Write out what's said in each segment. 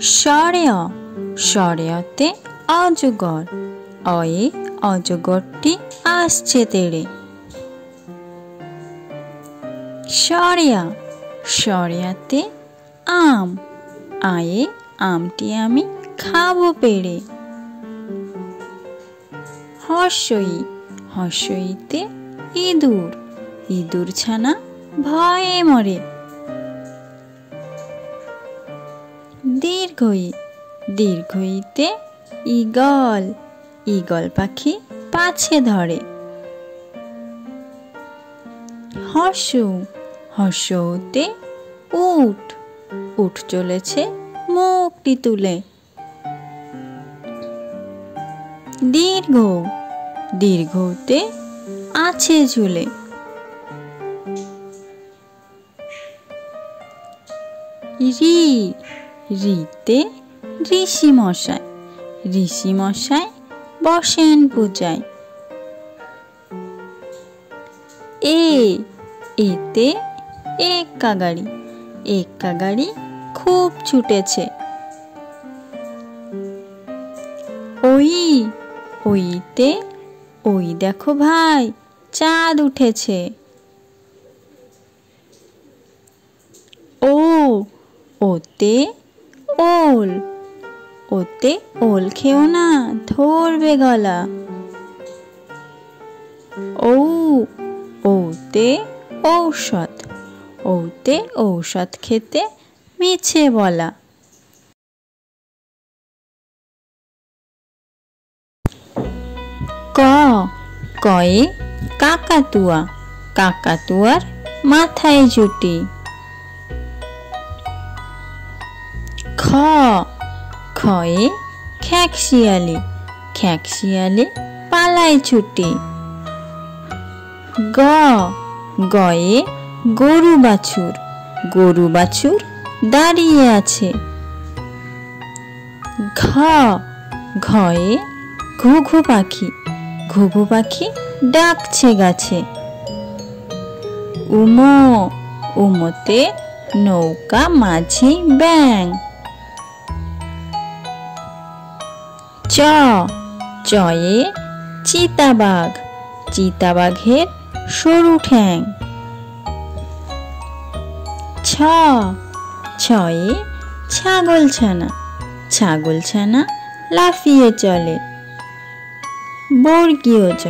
সরেয় সরেয়তে অজগর, অয়ে অজগরটি আসছে তেড়ে। সরেয়া সরেয়াতে আম, আয়ে আমটি আমি খাবো পেড়ে। হর্ষই হর্ষইতে ইঁদুর, ইঁদুর ছানা ভয়ে মরে। দীর্ঘই দীর্ঘইতে ঈগল, ঈগল পাখি পাছে ধরে। হর্ষৌ হর্ষৌতে উট, উট চলেছে মুখটি তুলে। দীর্ঘ দীর্ঘতে আছে ঝুলে। রি রিতে ঋষি মশাই, ঋষি মশাই বসেন পূজায়। এতে এক্কা গাড়ি, এক্কা গাড়ি খুব ছুটেছে। ওই ওইতে ওই দেখো ভাই চাঁদ উঠেছে। ও ওতে ওল, ওতে ওল খেও না ধরবে গলা। ও ওতে ঔষধ, ওতে ঔষধ খেতে মিছে বলা। ক কয়ে কাকাতুয়া, কাকাতুয়ার মাথায় জুটি। খ খয়ে খ্যাকশিয়ালি, খ্যাকশিয়ালি পালায় ছুটি। গ গয়ে গরু বাছুর, গরু বাছুর দাঁড়িয়ে আছে। ঘ ঘয়ে ঘুঘু পাখি, ঘুঘু পাখি ডাকছে গাছে। উমো উমোতে নৌকা মাঝি ব্যাং। চ চয়ে চিতাবাঘ, চিতাবাঘের সরু ঠ্যাং। ছ ছয়ে ছাগলছানা, ছাগলছানা লাফিয়ে চলে। বর্গীয় জ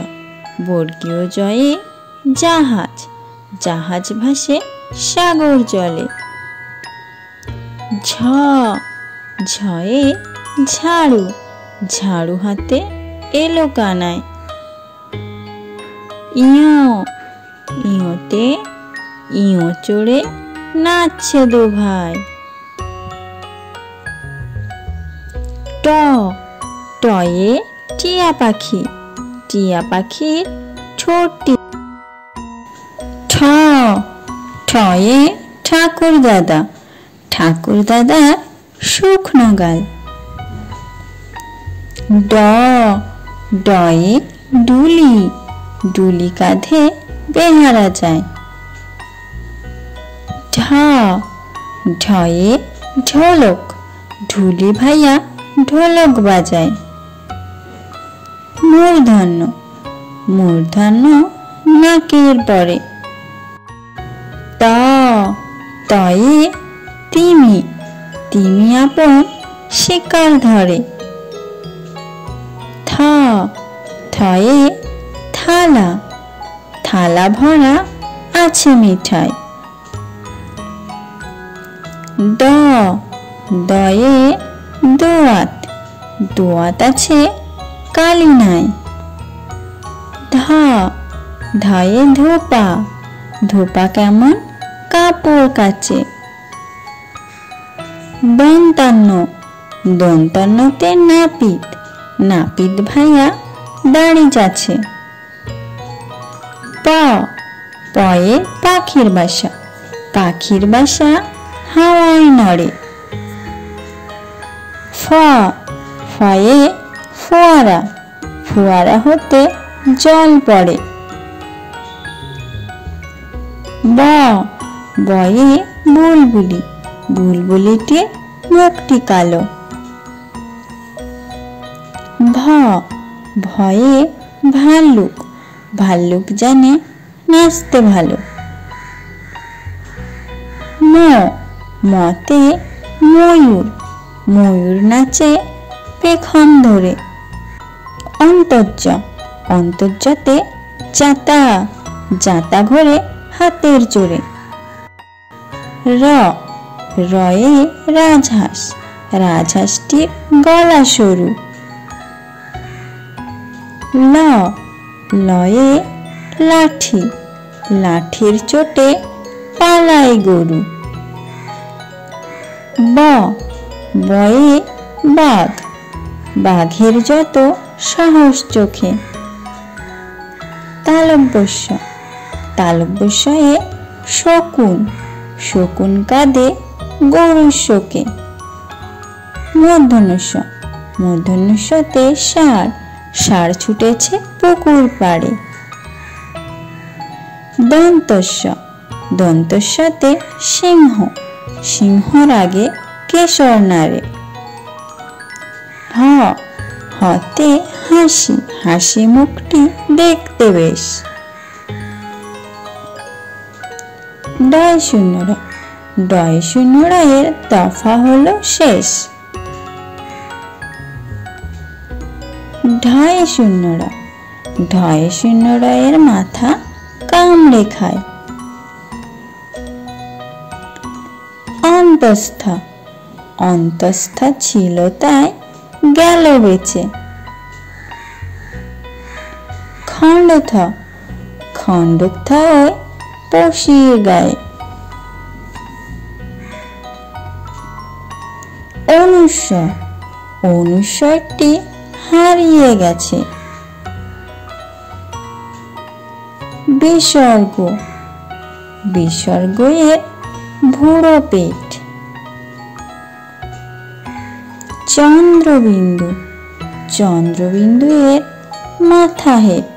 বর্গীয় জয়ে জাহাজ, জাহাজ ভাসে সাগর জলে। ঝ ঝয়ে ঝাড়ু, ঝাড়ু হাতে এলো কানায়। ইয় ইয়তে ইয় চড়ে নাচছে দু ভাই। ট টয়ে টিয়া পাখি, টিয়া পাখির ঠোঁটটি। ঠ ঠয়ে ঠাকুর দাদা, ঠাকুর দাদার শুকনো গাল। ড ডয়ে ডুলি, ডুলি কাঁধে বেহারা যায়। ঢ ঢয়ে ঢোলক, ঢুলি ভাইয়া ঢোলক বাজায়। মূর্ধন্য মূর্ধন্য নাকের পরে। ত তয়ে তিমি, তিমি আপন শিকার ধরে। থ থয়ে থালা, থালা ভরা আছে মিঠাই। দ দয়ে দোয়াত, দোয়াত আছে কালি নাই। ধ ধয়ে ধোপা, ধোপা কেমন কাপড় কাচে। দন্তান্ন দন্তান্নতে নাপিত, নাপিত ভাইয়া দাড়ি যাচ্ছে। প পয়ে পাখির বাসা, পাখির বাসা হাওয়ায় নড়ে। ফ ফয়ে ফোয়ারা, ফোয়ারা হতে জল পড়ে। ব বয়ে বুলবুলি, বুলবুলিটি মুখটি কালো। ভ ভয়ে ভাল্লুক, ভাল্লুক জানে নাচতে ভালো। ম মতে ময়ূর, ময়ূর নাচে পেখম ধরে। অন্তর্য অন্তর্যতে জাতা, জাতা ঘোরে হাতের জোরে। র রয়ে রাজহাঁস, রাজহাঁসটির গলা সরু। ল লয়ে লাঠি, লাঠির চোটে পালায় গরু। ব বয়ে বাঘ, বাঘের যত সাহস চোখে। তালব্যস্য তালব্যস্যয়ে শকুন, শকুন কাঁদে গরুর শোকে। মূর্ধন্যস্য মূর্ধন্যস্যতে ষাঁড়, ষাঁড় ছুটেছে পুকুর পাড়ে। দন্তস্য দন্তস্যতে সিংহ, সিংহর আগে কেশর নাড়ে। হ হতে হাসি, হাসি মুখটি দেখতে বেশ। ডয় শূন্য র, ডয় শূন্য রয়ের দফা হলো শেষ। ঢয় শূন্য র, ঢয় শূন্য রয়ের মাথা কামড়ে খায়। অন্তস্থ অন্তস্থ ছিল তাই গেল বেঁচে। খণ্ডথ খণ্ডথ ওই পশির গায়ে। অনুস্বর অনুস্বরটি হারিয়ে গেছে। বিসর্গ বিসর্গ এর ভুরো পেট। চন্দ্রবিন্দু চন্দ্রবিন্দু এর মাথা হেট।